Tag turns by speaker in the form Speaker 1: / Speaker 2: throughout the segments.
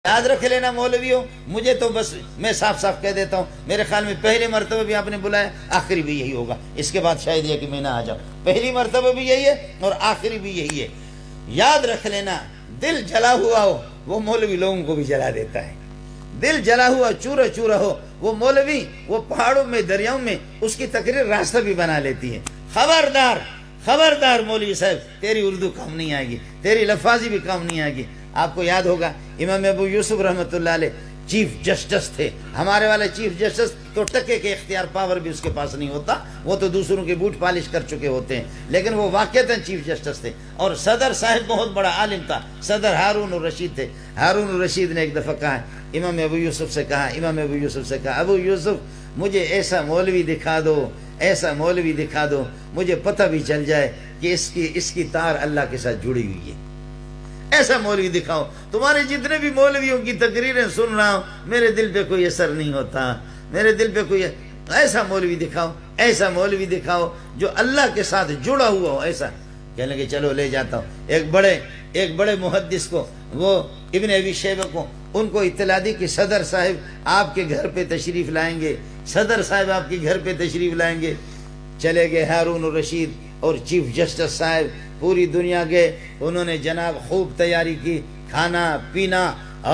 Speaker 1: یاد رکھ لینا مولویوں، مجھے تو بس میں صاف صاف کہہ دیتا ہوں، میرے خیال میں پہلے مرتبہ بھی آپ نے بلایا، آخری بھی یہی ہوگا، اس کے بعد شاید یہ کہ میں نہ آ جاؤں، پہلی مرتبہ بھی یہی ہے اور آخری بھی یہی ہے۔ یاد رکھ لینا، دل جلا ہوا ہو وہ مولوی لوگوں کو بھی جلا دیتا ہے، دل جلا ہوا چورا چورا ہو وہ مولوی، وہ پہاڑوں میں دریاؤں میں اس کی تقریر راستہ بھی بنا لیتی ہے۔ خبردار خبردار مولوی صاحب، تیری اردو کام نہیں آئے گی، تیری لفاظی بھی کام نہیں آئے گی۔ آپ کو یاد ہوگا امام ابو یوسف رحمۃ اللہ علیہ چیف جسٹس تھے، ہمارے والے چیف جسٹس تو ٹکے کے اختیار پاور بھی اس کے پاس نہیں ہوتا، وہ تو دوسروں کے بوٹ پالش کر چکے ہوتے ہیں، لیکن وہ واقعتاً چیف جسٹس تھے۔ اور صدر صاحب بہت بڑا عالم تھا، صدر ہارون الرشید تھے۔ ہارون الرشید نے ایک دفعہ کہا، امام ابو یوسف سے کہا، امام ابو یوسف سے کہا، ابو یوسف مجھے ایسا مولوی دکھا دو، ایسا مولوی دکھا دو مجھے پتہ بھی چل جائے کہ اس کی تار اللہ کے ساتھ جڑی ہوئی ہے، ایسا مولوی دکھاؤ۔ تمہارے جتنے بھی مولویوں کی تقریریں سن رہا ہوں، میرے دل پہ کوئی اثر نہیں ہوتا، میرے دل پہ کوئی، ایسا مولوی دکھاؤ، ایسا مولوی دکھاؤ جو اللہ کے ساتھ جڑا ہوا ہو۔ ایسا کہنے لگے چلو لے جاتا ہوں۔ ایک بڑے محدث کو، وہ ابن ابی شیبہ کو، ان کو اطلاع دی کہ صدر صاحب آپ کے گھر پہ تشریف لائیں گے، صدر صاحب آپ کے گھر پہ تشریف لائیں گے۔ چلے گئے ہارون الرشید اور چیف جسٹس صاحب، پوری دنیا گئے، انہوں نے جناب خوب تیاری کی، کھانا پینا،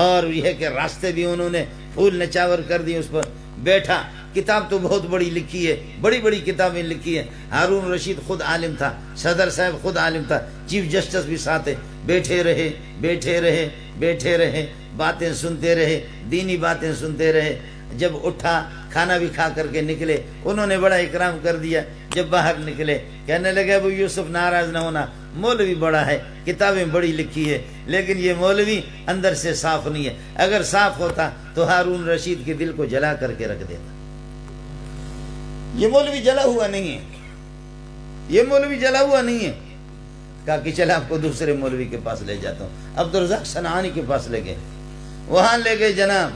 Speaker 1: اور یہ کہ راستے بھی انہوں نے پھول نچاور کر دی، اس پر بیٹھا۔ کتاب تو بہت بڑی لکھی ہے، بڑی بڑی کتابیں لکھی ہیں۔ ہارون رشید خود عالم تھا، صدر صاحب خود عالم تھا، چیف جسٹس بھی ساتھ ہے۔ بیٹھے رہے بیٹھے رہے بیٹھے رہے، باتیں سنتے رہے، دینی باتیں سنتے رہے۔ جب اٹھا، کھانا بھی کھا کر کے نکلے، انہوں نے بڑا اکرام کر دیا۔ جب باہر نکلے، کہنے لگے ابو یوسف ناراض نہ ہونا، مولوی بڑا ہے، کتابیں بڑی لکھی ہے، لیکن یہ مولوی اندر سے صاف نہیں ہے، اگر صاف ہوتا تو ہارون رشید کے دل کو جلا کر کے رکھ دیتا۔ یہ مولوی جلا ہوا نہیں ہے، یہ مولوی جلا ہوا نہیں ہے۔ کہا کہ چل آپ کو دوسرے مولوی کے پاس لے جاتا ہوں۔ عبدالرزاق صنعانی کے پاس لے گئے، وہاں لے گئے جناب،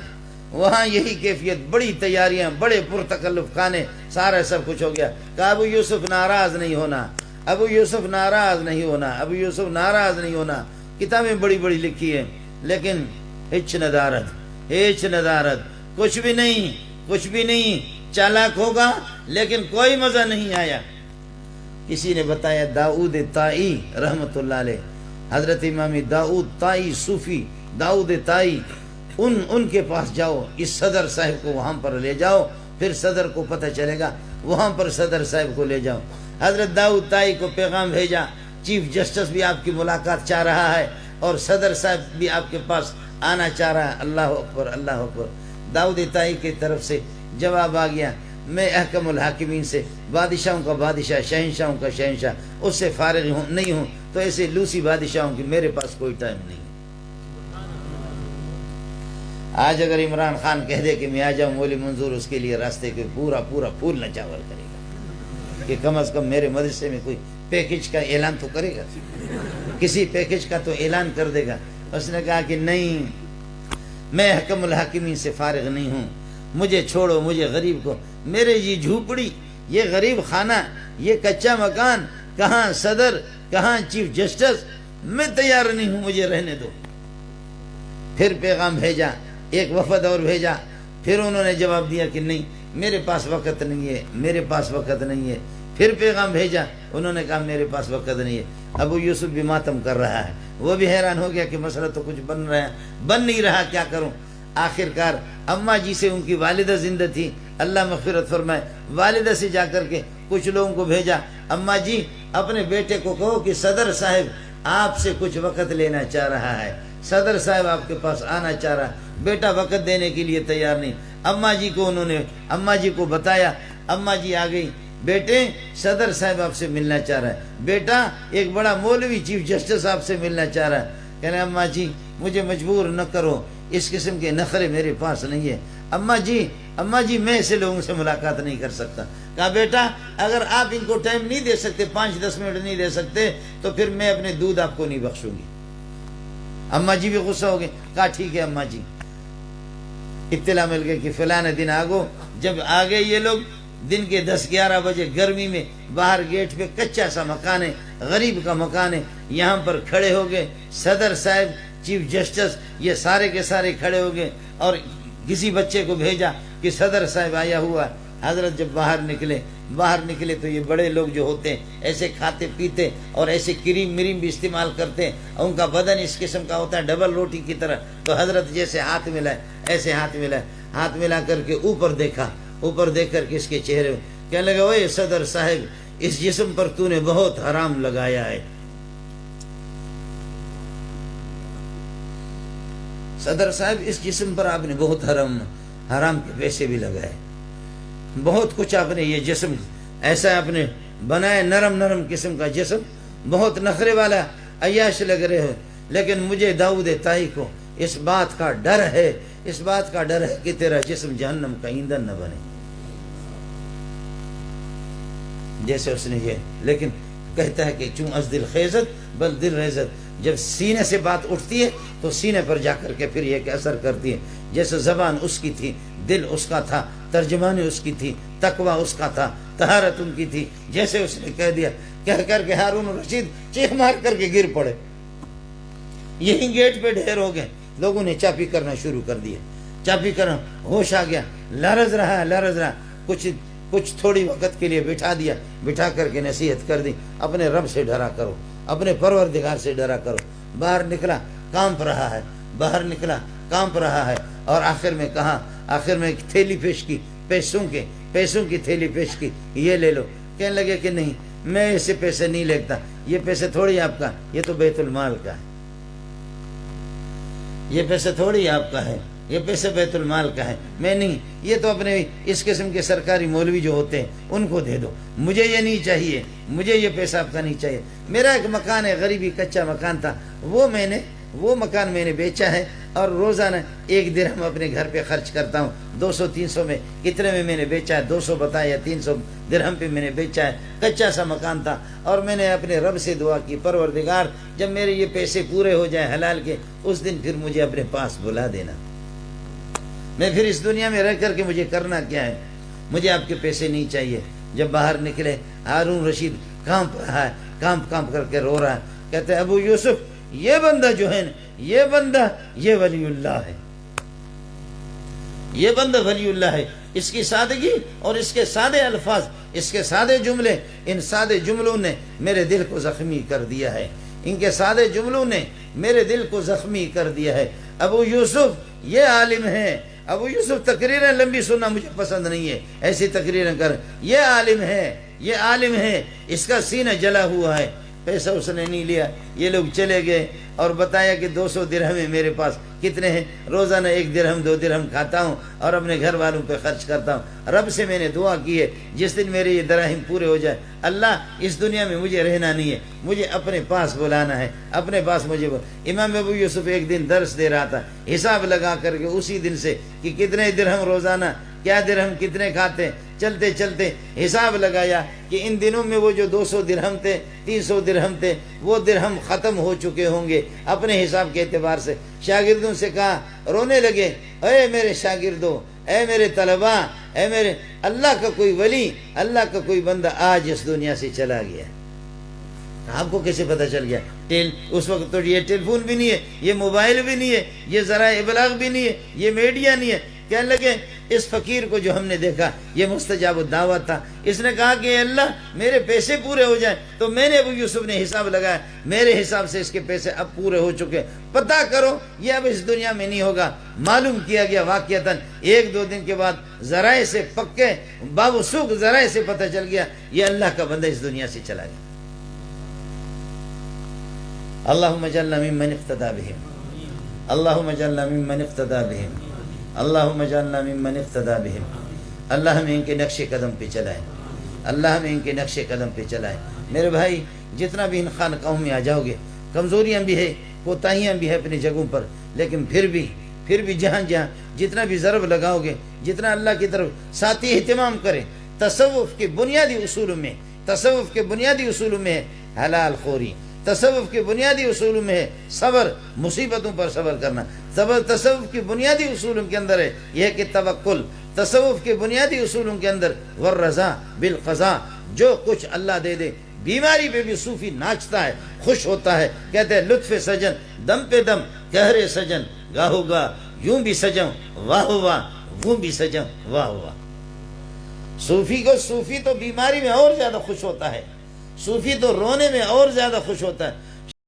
Speaker 1: وہاں یہی کیفیت، بڑی تیاریاں، بڑے پرتکلف کھانے، سارا سب کچھ ہو گیا۔ کہا ابو یوسف ناراض نہیں ہونا، ابو یوسف ناراض نہیں ہونا، ابو یوسف ناراض نہیں ہونا۔ کتابیں بڑی بڑی لکھی ہیں، لیکن ہچ ندارت، کچھ بھی نہیں، چالاک ہوگا لیکن کوئی مزہ نہیں آیا۔ کسی نے بتایا داؤد طائی رحمت اللہ علیہ، حضرت امام داؤد طائی صوفی، داؤد طائی، ان کے پاس جاؤ، اس صدر صاحب کو وہاں پر لے جاؤ، پھر صدر کو پتہ چلے گا، وہاں پر صدر صاحب کو لے جاؤ۔ حضرت داؤد طائی کو پیغام بھیجا، چیف جسٹس بھی آپ کی ملاقات چاہ رہا ہے اور صدر صاحب بھی آپ کے پاس آنا چاہ رہا ہے۔ اللہ اکبر، اللہ اکبر۔ داؤد طائی کی طرف سے جواب آ گیا، میں احکم الحاکمین سے، بادشاہوں کا بادشاہ، شہنشاہوں کا شہنشاہ، اس سے فارغ نہیں ہوں، تو ایسے لوسی بادشاہوں کی میرے پاس کوئی ٹائم نہیں۔ آج اگر عمران خان کہہ دے کہ میں آ جاؤں، مولی منظور اس کے لیے راستے کے پورا پھول نچاور کرے گا کہ کم از کم میرے مدرسے میں کوئی پیکج کا اعلان تو کرے گا، کسی پیکج کا تو اعلان کر دے گا۔ اس نے کہا کہ نہیں، میں حکم الحاکمین سے فارغ نہیں ہوں، مجھے چھوڑو، مجھے غریب کو، میرے یہ جھوپڑی، یہ غریب خانہ، یہ کچا مکان، کہاں صدر، کہاں چیف جسٹس، میں تیار نہیں ہوں، مجھے رہنے دو۔ پھر پیغام بھیجا، ایک وفد اور بھیجا، پھر انہوں نے جواب دیا کہ نہیں، میرے پاس وقت نہیں ہے، میرے پاس وقت نہیں ہے۔ پھر پیغام بھیجا، انہوں نے کہا میرے پاس وقت نہیں ہے۔ ابو یوسف بھی ماتم کر رہا ہے، وہ بھی حیران ہو گیا کہ مسئلہ تو کچھ بن نہیں رہا، کیا کروں؟ آخر کار اماں جی سے، ان کی والدہ زندہ تھی، اللہ مغفرت فرمائے، والدہ سے جا کر کے کچھ لوگوں کو بھیجا، اماں جی اپنے بیٹے کو کہو کہ صدر صاحب آپ سے کچھ وقت لینا چاہ رہا ہے، صدر صاحب آپ کے پاس آنا چاہ رہا ہے۔ بیٹا وقت دینے کے لیے تیار نہیں۔ اماں جی کو انہوں نے، اماں جی کو بتایا، اماں جی آ گئی، بیٹے صدر صاحب آپ سے ملنا چاہ رہا ہے، بیٹا ایک بڑا مولوی چیف جسٹس آپ سے ملنا چاہ رہا ہے۔ کہنے اماں جی مجھے مجبور نہ کرو، اس قسم کے نخرے میرے پاس نہیں ہے۔ اماں جی میں ایسے لوگوں سے ملاقات نہیں کر سکتا۔ کہا بیٹا اگر آپ ان کو ٹائم نہیں دے سکتے، 5-10 منٹ نہیں دے سکتے، تو پھر میں اپنے دودھ آپ کو نہیں بخشوں گی۔ اماں جی بھی غصہ ہو گئے۔ کہا ٹھیک ہے اماں جی۔ اطلاع مل گئی کہ فلاں دن آگو۔ جب آگے یہ لوگ دن کے 10-11 بجے گرمی میں، باہر گیٹ پہ کچا سا مکان ہے، غریب کا مکان ہے، یہاں پر کھڑے ہو گئے۔ صدر صاحب
Speaker 2: چیف جسٹس یہ سارے کے سارے کھڑے ہو گئے اور کسی بچے کو بھیجا کہ صدر صاحب آیا ہوا ہے۔ حضرت جب باہر نکلے تو یہ بڑے لوگ جو ہوتے ہیں ایسے کھاتے پیتے اور ایسے کریم مریم بھی استعمال کرتے ہیں، اور ان کا بدن اس قسم کا ہوتا ہے ڈبل روٹی کی طرح۔ تو حضرت جیسے ہاتھ ملائے ایسے ہاتھ ملا کر کے اوپر دیکھ کر کے اس کے چہرے میں کہنے لگا، اوے صدر صاحب، اس جسم پر تو نے بہت حرام لگایا ہے۔ صدر صاحب، اس جسم پر آپ نے بہت حرام کے پیسے بھی لگائے، بہت کچھ آپ نے، یہ جسم ایسا آپ نے بنایا، نرم قسم کا جسم، بہت نخرے والا عیاش لگ رہے ہو، لیکن مجھے داؤد طائی کو اس بات کا ڈر ہے کہ تیرا جسم جہنم کا ایندھن نہ بنے۔ جیسے اس نے یہ، لیکن کہتا ہے کہ چون از دل خیزت بل دل ریزت، جب سینے سے بات اٹھتی ہے تو سینے پر جا کر کے پھر یہ کہ اثر کرتی ہے۔ جیسے زبان اس کی تھی، دل اس کا تھا، ترجمانی اس کی تھی، تقوی اس کا تھا، طہارت ان کی تھی، جیسے اس نے کہہ دیا، کہہ کر کے ہارون رشید چیخ مار کر کے گر پڑے۔ یہی گیٹ پہ ڈھیر ہو گئے، لوگوں نے چاپی کرنا شروع کر دیا، چاپی کرنا، ہوش آ گیا، لرز رہا، کچھ تھوڑی وقت کے لیے بٹھا کر کے نصیحت کر دی، اپنے رب سے ڈرا کرو، اپنے پروردگار سے ڈرا کرو۔ باہر نکلا کانپ رہا ہے، اور آخر میں ایک تھیلی پیش کی، پیسوں کی تھیلی پیش کی، یہ لے لو۔ کہنے لگے کہ نہیں، میں ایسے پیسے نہیں لیتا، یہ پیسے تھوڑی آپ کا، یہ تو بیت المال کا ہے، یہ پیسے تھوڑی آپ کا ہے، یہ پیسے بیت المال کا ہے، میں نہیں، یہ تو اپنے اس قسم کے سرکاری مولوی جو ہوتے ہیں ان کو دے دو، مجھے یہ نہیں چاہیے، مجھے یہ پیسہ آپ کا نہیں چاہیے۔ میرا ایک مکان ہے، غریبی کچا مکان تھا، وہ مکان میں نے بیچا ہے، اور روزانہ 1 درہم اپنے گھر پہ خرچ کرتا ہوں، 200-300 میں، کتنے میں نے بیچا ہے، 200 بتایا، 300 درہم پہ میں نے بیچا ہے، کچا سا مکان تھا، اور میں نے اپنے رب سے دعا کی، پروردگار جب میرے یہ پیسے پورے ہو جائیں حلال کے، اس دن پھر مجھے اپنے پاس بلا دینا، میں پھر اس دنیا میں رہ کر کے مجھے کرنا کیا ہے، مجھے آپ کے پیسے نہیں چاہیے۔ جب باہر نکلے، ہارون رشید کانپ رہا ہے، کانپ کر کے رو رہا ہے، کہتے ہیں ابو یوسف، یہ بندہ جو ہے نا، یہ ولی اللہ ہے، یہ بندہ ولی اللہ ہے، اس کی سادگی اور اس کے سادے الفاظ، اس کے سادے جملے، ان سادے جملوں نے میرے دل کو زخمی کر دیا ہے، ان کے سادے جملوں نے میرے دل کو زخمی کر دیا ہے۔ ابو یوسف یہ عالم ہے، ابو یوسف تقریریں لمبی سننا مجھے پسند نہیں ہے، ایسی تقریریں کر، یہ عالم ہے، اس کا سینہ جلا ہوا ہے۔ پیسہ اس نے نہیں لیا، یہ لوگ چلے گئے اور بتایا کہ 200 درہم ہے میرے پاس، کتنے ہیں؟ روزانہ 1 درہم 2 درہم کھاتا ہوں اور اپنے گھر والوں پہ خرچ کرتا ہوں۔ رب سے میں نے دعا کی ہے، جس دن میرے یہ دراہم پورے ہو جائے، اللہ اس دنیا میں مجھے رہنا نہیں ہے، مجھے اپنے پاس بلانا ہے، اپنے پاس مجھے امام ابو یوسف ایک دن درس دے رہا تھا، حساب لگا کر کے اسی دن سے کہ کتنے درہم روزانہ، کیا درہم کتنے کھاتے، چلتے حساب لگایا کہ ان دنوں میں وہ جو 200 درہم تھے، 300 درہم تھے، وہ درہم ختم ہو چکے ہوں گے اپنے حساب کے اعتبار سے۔ شاگردوں سے کہا، رونے لگے، اے میرے شاگردوں، اے میرے طلباء، اے میرے، اللہ کا کوئی ولی، اللہ کا کوئی بندہ آج اس دنیا سے چلا گیا۔ آپ کو کیسے پتہ چل گیا؟ اس وقت تو یہ ٹیلی فون بھی نہیں ہے، یہ موبائل بھی نہیں ہے، یہ ذرائع ابلاغ بھی نہیں ہے، یہ میڈیا نہیں ہے۔ کہنے لگے اس فقیر کو جو ہم نے دیکھا یہ مستجاب الدعوت تھا، اس نے کہا کہ اللہ میرے پیسے پورے ہو جائیں، تو میں نے ابو یوسف نے حساب لگایا، میرے حساب سے اس کے پیسے اب پورے ہو چکے، پتہ کرو یہ اب اس دنیا میں نہیں ہوگا۔ معلوم کیا گیا واقعتاً 1-2 دن کے بعد ذرائع سے پکے باوثوق ذرائع سے پتہ چل گیا یہ اللہ کا بندہ اس دنیا سے چلا گیا۔ اللہم اجعلنا ممن اقتدى بهم، اللہم اجعلنا ممن اقتدى بهم، اللہم اجعلنا ممن اقتدى بهم۔ اللہ ہمیں ان کے نقش قدم پہ چلائے، اللہ ہمیں ان کے نقش قدم پہ چلائے۔ میرے بھائی، جتنا بھی ان خانقاہوں میں آ جاؤ گے، کمزوریاں بھی ہے، کوتاہیاں بھی ہے اپنی جگہوں پر، لیکن پھر بھی جہاں جتنا بھی ضرب لگاؤ گے، جتنا اللہ کی طرف ساتھی اہتمام کریں، تصوف کے بنیادی اصولوں میں ہے حلال خوری، تصوف کے بنیادی اصولوں میں ہے صبر، مصیبتوں پر صبر کرنا، تصوف کی بنیادی اصولوں کے اندر ہے یہ کہ توکل، تصوف کے بنیادی اصولوں کے اندر والرضا بالقضاء، جو کچھ اللہ دے دے۔ بیماری پہ بھی صوفی ناچتا ہے، خوش ہوتا ہے، کہتے ہیں لطف سجن دم پہ دم، کہہ رے سجن گاہو گا یوں بھی سجوں واہ واہ وہ بھی سجوں واہ واہ. صوفی کو، صوفی تو بیماری میں اور زیادہ خوش ہوتا ہے، صوفی تو رونے میں اور زیادہ خوش ہوتا ہے.